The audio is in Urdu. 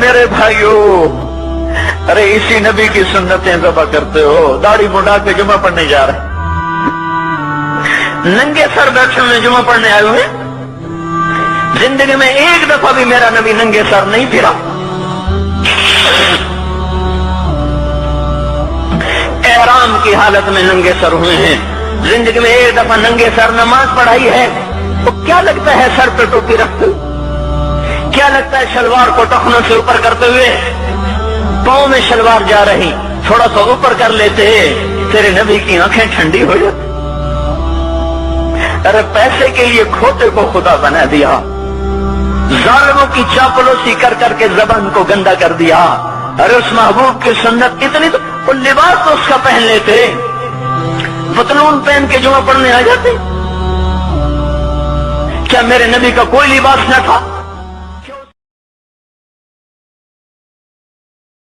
میرے بھائیو، ارے اسی نبی کی سنتیں ذبح کرتے ہو، داڑھی مڈا کے جمعہ پڑھنے جا رہے، ننگے سر بیٹھے ہوئے جمعہ پڑھنے آئے ہوئے، زندگی میں ایک دفعہ بھی میرا نبی ننگے سر نہیں پھرا، احرام کی حالت میں ننگے سر ہوئے ہیں، زندگی میں ایک دفعہ ننگے سر نماز پڑھائی ہے، تو کیا لگتا ہے سر پہ ٹوپی رکھتے ہوئے؟ کیا لگتا ہے شلوار کو ٹخنوں سے اوپر کرتے ہوئے؟ پاؤں میں شلوار جا رہی، تھوڑا سا اوپر کر لیتے تیرے نبی کی آنکھیں ٹھنڈی ہو جاتی۔ ارے پیسے کے لیے کھوتے کو خدا بنا دیا، ظالموں کی چاپلوسی کر کر کے زبان کو گندا کر دیا۔ ارے اس محبوب کی سنت اتنی، تو وہ لباس تو اس کا پہن لیتے، پتلون پہن کے جمعہ پڑھنے آ جاتے۔ کیا میرے نبی کا کوئی لباس نہ تھا؟